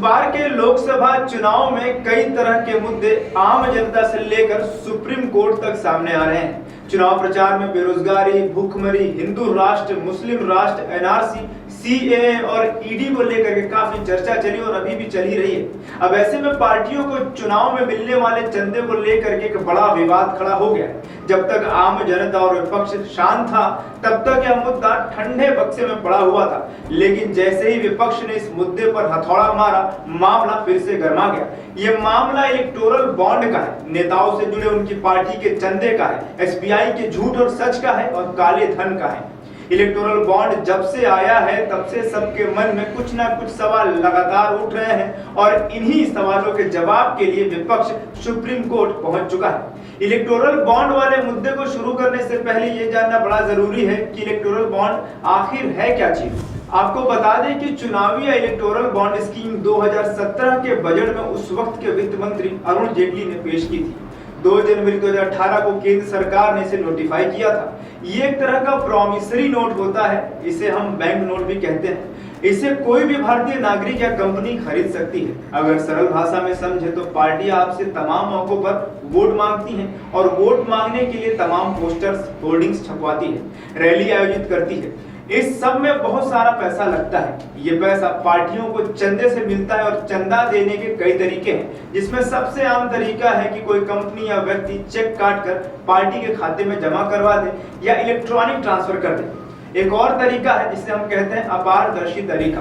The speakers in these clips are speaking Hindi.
बार के लोकसभा चुनाव में कई तरह के मुद्दे आम जनता से लेकर सुप्रीम कोर्ट तक सामने आ रहे हैं। चुनाव प्रचार में बेरोजगारी, भूखमरी, हिंदू राष्ट्र, मुस्लिम राष्ट्र, एनआरसी, सीएए और ईडी को लेकर के काफी चर्चा चली और अभी भी चली रही है। अब ऐसे में पार्टियों को चुनाव में मिलने वाले चंदे को लेकर के एक बड़ा विवाद खड़ा हो गया। जब तक आम जनता और विपक्ष शांत था तब तक यह मुद्दा ठंडे बक्से में पड़ा हुआ था, लेकिन जैसे ही विपक्ष ने इस मुद्दे पर हथौड़ा मारा, मामला फिर से गर्मा गया। ये मामला इलेक्टोरल बॉन्ड का है, नेताओं से जुड़े उनकी पार्टी के चंदे का है, एसबीआई के झूठ और सच का है और काले धन का है। इलेक्टोरल बॉन्ड जब से आया है तब से सबके मन में कुछ ना कुछ सवाल लगातार उठ रहे हैं और इन्हीं सवालों के जवाब के लिए विपक्ष सुप्रीम कोर्ट पहुंच चुका है। इलेक्टोरल बॉन्ड वाले मुद्दे को शुरू करने से पहले ये जानना बड़ा जरूरी है कि इलेक्टोरल बॉन्ड आखिर है क्या चीज। आपको बता दें कि चुनावी इलेक्टोरल बॉन्ड स्कीम 2017 के बजट में उस वक्त के वित्त मंत्री अरुण जेटली ने पेश की थी। 2 जनवरी 2018 को केंद्र सरकार ने इसे नोटिफाई किया था। ये एक तरह का प्रॉमिसरी नोट होता है, इसे हम बैंक नोट भी कहते हैं। इसे कोई भी भारतीय नागरिक या कंपनी खरीद सकती है। अगर सरल भाषा में समझे तो पार्टी आपसे तमाम मौकों पर वोट मांगती है और वोट मांगने के लिए तमाम पोस्टर्स, होर्डिंग्स छपवाती है, रैली आयोजित करती है। इस सब में बहुत सारा पैसा लगता है। ये पैसा पार्टियों को चंदे से मिलता है और चंदा देने के कई तरीके हैं, जिसमें सबसे आम तरीका है कि कोई कंपनी या व्यक्ति चेक काट कर पार्टी के खाते में जमा करवा दे या इलेक्ट्रॉनिक ट्रांसफर कर दे। एक और तरीका है जिसे हम कहते हैं अपारदर्शी तरीका।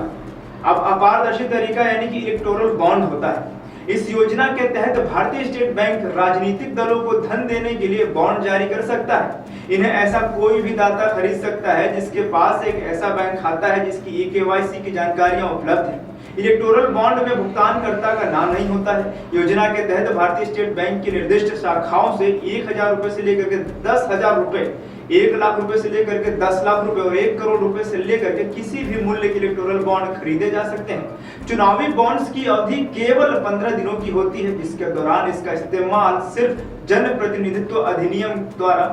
अब अपारदर्शी तरीका यानी कि इलेक्टोरल बॉन्ड होता है। इस योजना के तहत भारतीय स्टेट बैंक राजनीतिक दलों को धन देने के लिए बॉन्ड जारी कर सकता है। इन्हें ऐसा कोई भी दाता खरीद सकता है जिसके पास एक ऐसा बैंक खाता है जिसकी केवाईसी की जानकारियां उपलब्ध हैं। इलेक्टोरल बॉन्ड में भुगतानकर्ता का नाम नहीं होता है। योजना के तहत भारतीय स्टेट बैंक की निर्दिष्ट शाखाओं से 1000 रुपए से लेकर के 10,000 रुपए, 1 लाख रुपए से लेकर के 10 लाख रुपए और 1 करोड़ रुपए से लेकर के किसी भी मूल्य के इलेक्टोरल बॉन्ड खरीदे जा सकते हैं। चुनावी बॉन्ड्स की अवधि केवल 15 दिनों की होती है, जिसके दौरान इसका इस्तेमाल सिर्फ जन प्रतिनिधित्व अधिनियम द्वारा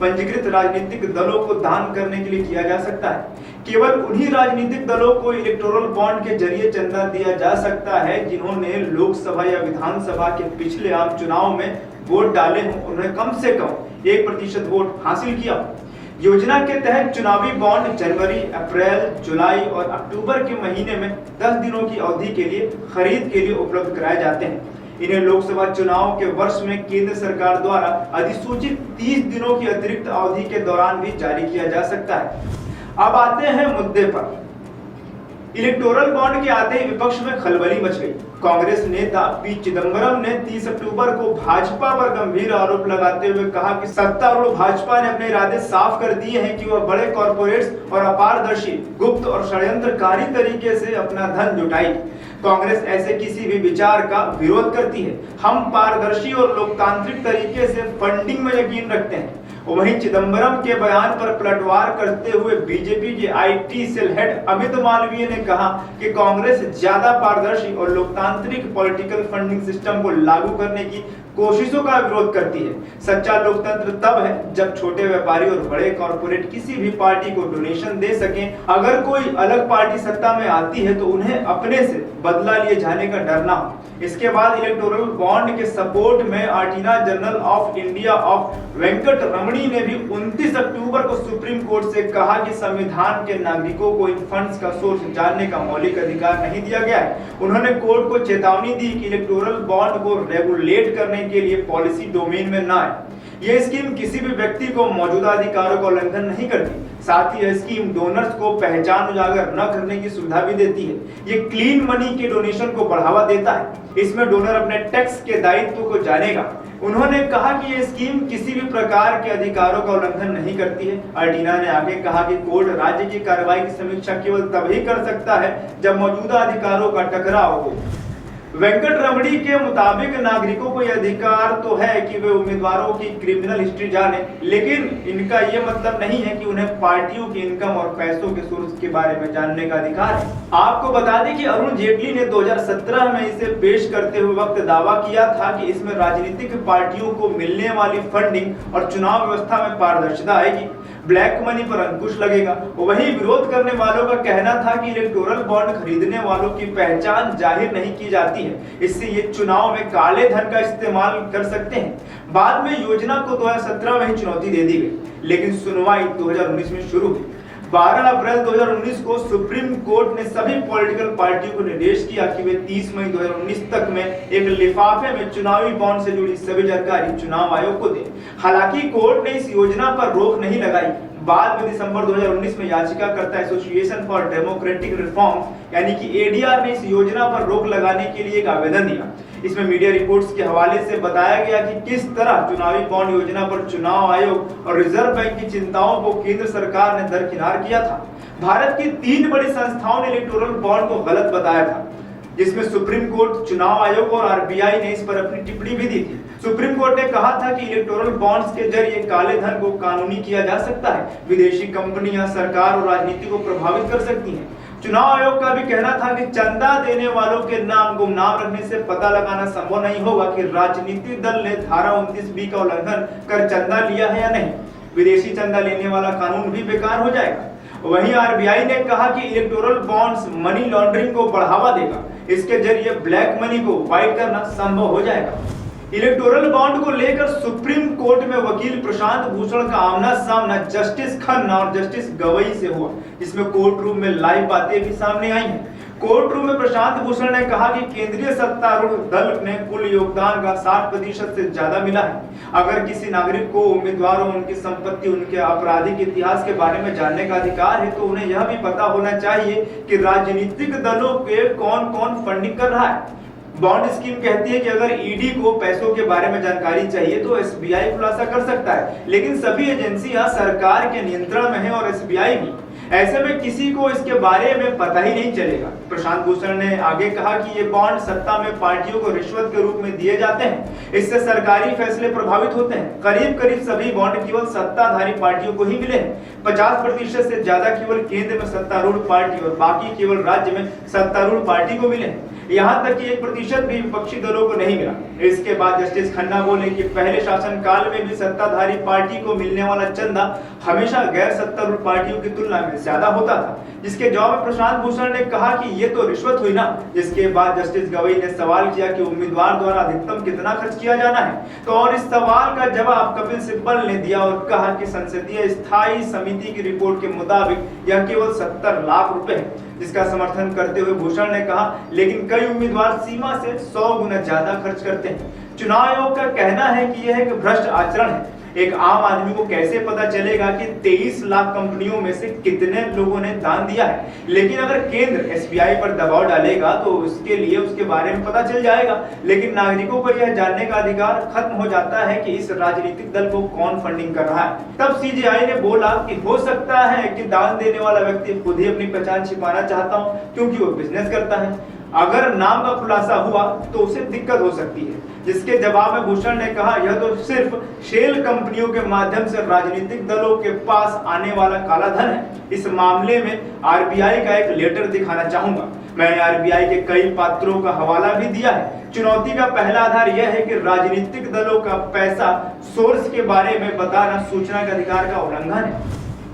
पंजीकृत राजनीतिक दलों को दान करने के लिए किया जा सकता है। केवल उन्हीं राजनीतिक दलों को इलेक्टोरल बॉन्ड के जरिए चंदा दिया जा सकता है जिन्होंने लोकसभा या विधानसभा के पिछले आम चुनाव में वोट डाले हों, उन्हें कम से कम 1% वोट हासिल किया। योजना के तहत चुनावी बॉन्ड जनवरी, अप्रैल, जुलाई और अक्टूबर के महीने में 10 दिनों की अवधि के लिए खरीद के लिए उपलब्ध कराए जाते हैं। इन्हें लोकसभा चुनाव के वर्ष में केंद्र सरकार द्वारा अधिसूचित 30 दिनों की अतिरिक्त अवधि के दौरान भी जारी किया जा सकता है। अब आते हैं मुद्दे पर। इलेक्टोरल बॉन्ड के आते ही विपक्ष में खलबली मच गई। कांग्रेस नेता पी चिदंबरम ने 30 अक्टूबर को भाजपा पर गंभीर आरोप लगाते हुए कहा कि सत्तारूढ़ भाजपा ने अपने इरादे साफ कर दिए हैं कि वह बड़े कॉर्पोरेट्स और अपारदर्शी, गुप्त और षड्यंत्रकारी तरीके से अपना धन जुटाएगी। कांग्रेस ऐसे किसी भी विचार का विरोध करती है। हम पारदर्शी और लोकतांत्रिक तरीके से फंडिंग में यकीन रखते हैं। वहीं चिदंबरम के बयान पर पलटवार करते हुए बीजेपी के IT cell head Amit Malviya ने कहा कि कांग्रेस ज्यादा पारदर्शी और लोकतांत्रिक पॉलिटिकल फंडिंग सिस्टम को लागू करने की कोशिशों का विरोध करती है। सच्चा लोकतंत्र तब है जब छोटे व्यापारी और बड़े कॉर्पोरेट किसी भी पार्टी को डोनेशन दे सकें। अगर कोई अलग पार्टी सत्ता में आती है तो उन्हें अपने से बदला लिए जाने का डर ना हो। इसके बाद इलेक्टोरल बॉन्ड के सपोर्ट में attorney general of India of Venkat Ramani ने भी 29 अक्टूबर को सुप्रीम कोर्ट से कहा कि संविधान के नागरिकों को इन फंड्स का सोर्स जानने का मौलिक अधिकार नहीं दिया गया है। उन्होंने कोर्ट को चेतावनी दी कि इलेक्टोरल बॉन्ड को रेगुलेट करने के लिए पॉलिसी डोमेन में ना आए। यह स्कीम किसी भी व्यक्ति को मौजूदा अधिकारों का उल्लंघन नहीं करती। साथ ही यह स्कीम डोनर्स को पहचान उजागर न करने की सुविधा भी देती है। ये क्लीन मनी के डोनेशन को बढ़ावा देता है। इसमें डोनर अपने टैक्स के दायित्व को जानेगा। उन्होंने कहा कि यह स्कीम किसी भी प्रकार के अधिकारों का उल्लंघन नहीं करती है। अर्टीना ने आगे कहा कि कोर्ट राज्य की कार्रवाई की समीक्षा केवल तभी कर सकता है जब मौजूदा अधिकारों का टकराव हो। वेंकट रमणी के मुताबिक नागरिकों को यह अधिकार तो है कि वे उम्मीदवारों की क्रिमिनल हिस्ट्री जाने, लेकिन इनका यह मतलब नहीं है कि उन्हें पार्टियों की इनकम और पैसों के सोर्स के बारे में जानने का अधिकार है। आपको बता दें कि अरुण जेटली ने 2017 में इसे पेश करते हुए वक्त दावा किया था कि इसमें राजनीतिक पार्टियों को मिलने वाली फंडिंग और चुनाव व्यवस्था में पारदर्शिता आएगी। ब्लैक मनी पर अंकुश लगेगा। वहीं विरोध करने वालों का कहना था कि इलेक्टोरल बॉन्ड खरीदने वालों की पहचान जाहिर नहीं की जाती है, इससे ये चुनाव में काले धन का इस्तेमाल कर सकते हैं। बाद में योजना को 2017 में ही चुनौती दे दी गई, लेकिन सुनवाई 2019 में शुरू हुई। 12 अप्रैल 2019 को सुप्रीम कोर्ट ने सभी पॉलिटिकल पार्टियों को निर्देश किया कि वे 30 मई 2019 तक में एक लिफाफे में चुनावी बॉन्ड से जुड़ी सभी जानकारी चुनाव आयोग को दें। हालांकि कोर्ट ने इस योजना पर रोक नहीं लगाई। बाद में दिसंबर 2019 में याचिकाकर्ता एसोसिएशन फॉर डेमोक्रेटिक रिफॉर्म्स यानी कि एडीआर ने इस योजना पर रोक लगाने के लिए एक आवेदन दिया। इसमें मीडिया रिपोर्ट्स के हवाले से बताया गया कि किस तरह चुनावी बॉन्ड योजना पर चुनाव आयोग और रिजर्व बैंक की चिंताओं को केंद्र सरकार ने दरकिनार किया था। भारत की 3 बड़ी संस्थाओं ने इलेक्टोरल बॉन्ड को गलत बताया था, जिसमें सुप्रीम कोर्ट, चुनाव आयोग और आरबीआई ने इस पर अपनी टिप्पणी भी दी थी। सुप्रीम कोर्ट ने कहा था कि इलेक्टोरल बॉन्ड्स के जरिए काले धन को कानूनी किया जा सकता है, विदेशी कंपनियां सरकार और राजनीति को प्रभावित कर सकती हैं। चुनाव आयोग का भी कहना था कि चंदा देने वालों के नाम गुमनाम रखने से पता लगाना संभव नहीं होगा कि राजनीतिक दल ने धारा 29B का उल्लंघन कर चंदा लिया है या नहीं। विदेशी चंदा लेने वाला कानून भी बेकार हो जाएगा। वहीं आरबीआई ने कहा कि इलेक्टोरल बॉन्ड्स मनी लॉन्ड्रिंग को बढ़ावा देगा, इसके जरिए ब्लैक मनी को व्हाइट करना संभव हो जाएगा। इलेक्टोरल बॉन्ड को लेकर सुप्रीम कोर्ट में वकील प्रशांत भूषण का आमना सामना जस्टिस खन्ना और जस्टिस गवई से हुआ, जिसमें कोर्ट रूम में लाइव बातें भी सामने आई हैं। कोर्ट रूम में प्रशांत भूषण ने कहा कि केंद्रीय सत्तारूढ़ दल ने कुल योगदान का 60% से ज्यादा मिला है। अगर किसी नागरिक को उम्मीदवारों, उनकी संपत्ति, उनके आपराधिक इतिहास के बारे में जानने का अधिकार है, तो उन्हें यह भी पता होना चाहिए कि राजनीतिक दलों के कौन कौन फंडिंग कर रहा है। बॉन्ड स्कीम कहती है कि अगर ईडी को पैसों के बारे में जानकारी चाहिए तो एसबीआई खुलासा कर सकता है, लेकिन सभी एजेंसियां सरकार के नियंत्रण में है और एसबीआई भी। ऐसे में किसी को इसके बारे में पता ही नहीं चलेगा। प्रशांत भूषण ने आगे कहा कि ये बॉन्ड सत्ता में पार्टियों को रिश्वत के रूप में दिए जाते हैं, इससे सरकारी फैसले प्रभावित होते हैं। करीब करीब सभी बॉन्ड केवल सत्ताधारी पार्टियों को ही मिले हैं। 50% से ज्यादा केवल केंद्र में सत्तारूढ़ पार्टी और बाकी केवल राज्य में सत्तारूढ़ पार्टी को मिले हैं। यहाँ तक कि 1% भी विपक्षी दलों को नहीं मिला। इसके बाद जस्टिस खन्ना बोले कि पहले शासनकाल में भी सत्ताधारी पार्टी को मिलने वाला चंदा हमेशा गैर सत्तारूढ़ पार्टियों की तुलना में ज्यादा होता था, जिसके जवाब में प्रशांत भूषण ने कहा कि ये तो रिश्वत हुई ना। जिसके बाद जस्टिस गवई ने सवाल किया कि उम्मीदवार द्वारा अधिकतम कितना खर्च किया जाना है, तो और इस सवाल का जवाब कपिल सिब्बल ने दिया और कहा कि संसदीय स्थायी समिति की रिपोर्ट के मुताबिक यह केवल 70 लाख रुपए है, जिसका समर्थन करते हुए भूषण ने कहा लेकिन कई उम्मीदवार सीमा से 100 गुना ज्यादा खर्च करते हैं। चुनाव आयोग का कहना है कि यह एक भ्रष्ट आचरण है। एक आम आदमी को कैसे पता चलेगा कि 23 लाख कंपनियों में से कितने लोगों ने दान दिया है, लेकिन अगर केंद्र एसबीआई पर दबाव डालेगा तो उसके लिए उसके बारे में पता चल जाएगा। लेकिन नागरिकों को यह जानने का अधिकार खत्म हो जाता है कि इस राजनीतिक दल को कौन फंडिंग कर रहा है। तब सीजेआई ने बोला कि हो सकता है कि दान देने वाला व्यक्ति खुद ही अपनी पहचान छिपाना चाहता हो, क्योंकि वो बिजनेस करता है। अगर नाम का खुलासा हुआ तो उसे दिक्कत हो सकती है। जिसके जवाब में भूषण ने कहा यह तो सिर्फ शेल कंपनियों के माध्यम से राजनीतिक दलों के पास आने वाला काला धन है। इस मामले में आरबीआई का एक लेटर दिखाना चाहूंगा। मैंने आरबीआई के कई पात्रों का हवाला भी दिया है। चुनौती का पहला आधार यह है कि राजनीतिक दलों का पैसा सोर्स के बारे में बताना सूचना के अधिकार का उल्लंघन है।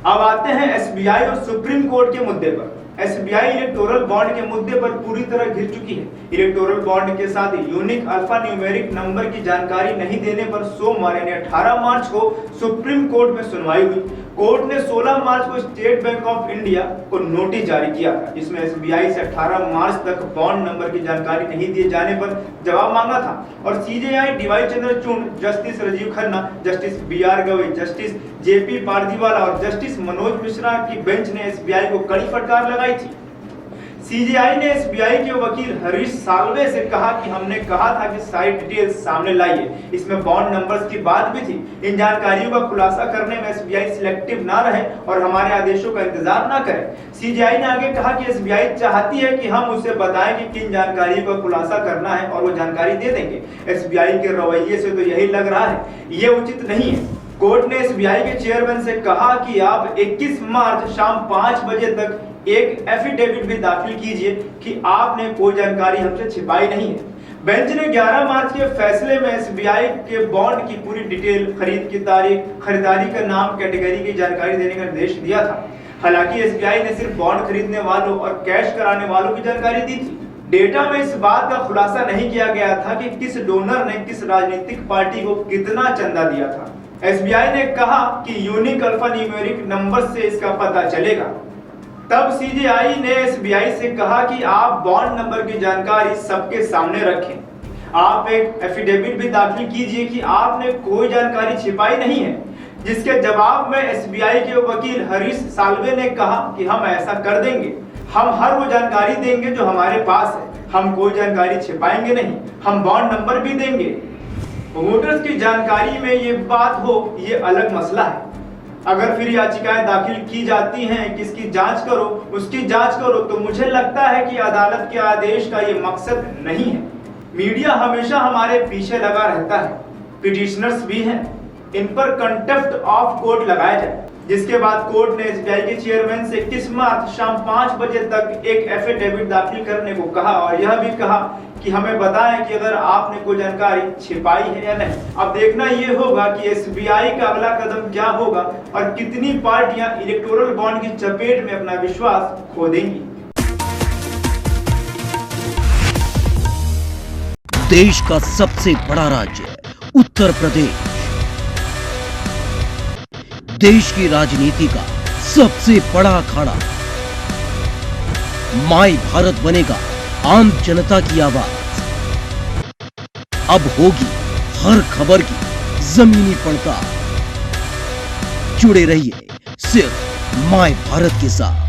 अब आते हैं एसबीआई और सुप्रीम कोर्ट के मुद्दे पर। एसबीआई इलेक्टोरल बॉन्ड के मुद्दे पर पूरी तरह घिर चुकी है। इलेक्टोरल बॉन्ड के साथ यूनिक अल्फा न्यूमेरिक नंबर की जानकारी नहीं देने पर सोमवार यानी 18 मार्च को सुप्रीम कोर्ट में सुनवाई हुई। कोर्ट ने 16 मार्च को स्टेट बैंक ऑफ इंडिया को नोटिस जारी किया था, जिसमें एसबीआई से 18 मार्च तक बॉन्ड नंबर की जानकारी नहीं दिए जाने पर जवाब मांगा था। और CJI DY Chandrachud, justice Rajiv Khanna, justice BR Gavai, justice JP Pardiwala और जस्टिस मनोज मिश्रा की बेंच ने एसबीआई को कड़ी फटकार लगाई थी। सीजेआई ने एसबीआई के वकील हरीश साल्वे से कहा कि हमने कहा था कि सारी डिटेल्स सामने लाइए, इसमें बॉन्ड नंबर्स की बात भी थी। इन जानकारियों का खुलासा करने में एसबीआई सिलेक्टिव ना रहे और हमारे आदेशों का इंतजार ना करे। सीजेआई ने आगे कहा कि एसबीआई चाहती है कि हम उसे बताएं कि किन जानकारियों का खुलासा करना है और वो जानकारी दे देंगे। एसबीआई के रवैये से तो यही लग रहा है, ये उचित नहीं है। कोर्ट ने एसबीआई के चेयरमैन से कहा कि आप 21 मार्च शाम 5 बजे तक एक एफिडेविट भी दाखिल कीजिए कि आपने कोई जानकारी हमसे छिपाई नहीं है। बेंच ने 11 मार्च के फैसले में एसबीआई के बॉन्ड की पूरी डिटेल, खरीद की तारीख, खरीदारी का नाम, कैटेगरी की जानकारी देने का निर्देश दिया था। हालांकि एसबीआई ने सिर्फ बॉन्ड खरीदने वालों और कैश कराने वालों की जानकारी दी थी। डेटा में इस बात का खुलासा नहीं किया गया था कि किस डोनर ने किस राजनीतिक पार्टी को कितना चंदा दिया था। एसबीआई ने कहा कि यूनिक अल्फान्यूमेरिक नंबर से इसका पता चलेगा। तब सीजीआई ने एसबीआई से कहा कि आप बॉन्ड नंबर की जानकारी सबके सामने रखें। आप एक एफिडेविट भी दाखिल कीजिए कि आपने कोई जानकारी छिपाई नहीं है। जिसके जवाब में एसबीआई के वकील हरीश साल्वे ने कहा कि हम ऐसा कर देंगे, हम हर वो जानकारी देंगे जो हमारे पास है, हम कोई जानकारी छिपाएंगे नहीं, हम बॉन्ड नंबर भी देंगे। वोटर्स की जानकारी में ये बात हो, ये अलग मसला है। अगर फिर याचिकाएं दाखिल की जाती हैं कि इसकी जांच करो, उसकी जांच करो, तो मुझे लगता है कि अदालत के आदेश का ये मकसद नहीं है। मीडिया हमेशा हमारे पीछे लगा रहता है, पिटिशनर्स भी हैं, इन पर कंटेम्प्ट ऑफ कोर्ट लगाया जाए। जिसके बाद कोर्ट ने एसबीआई के चेयरमैन से 21 मार्च शाम 5 बजे तक एक एफिडेविट दाखिल करने को कहा और यह भी कहा कि हमें बताएं कि अगर आपने कोई जानकारी छिपाई है या नहीं। अब देखना ये होगा कि एसबीआई का अगला कदम क्या होगा और कितनी पार्टियां इलेक्टोरल बॉन्ड की चपेट में अपना विश्वास खो देंगी। देश का सबसे बड़ा राज्य उत्तर प्रदेश, देश की राजनीति का सबसे बड़ा अखाड़ा, माई भारत बनेगा आम जनता की आवाज। अब होगी हर खबर की जमीनी पड़ताल। जुड़े रहिए सिर्फ माई भारत के साथ।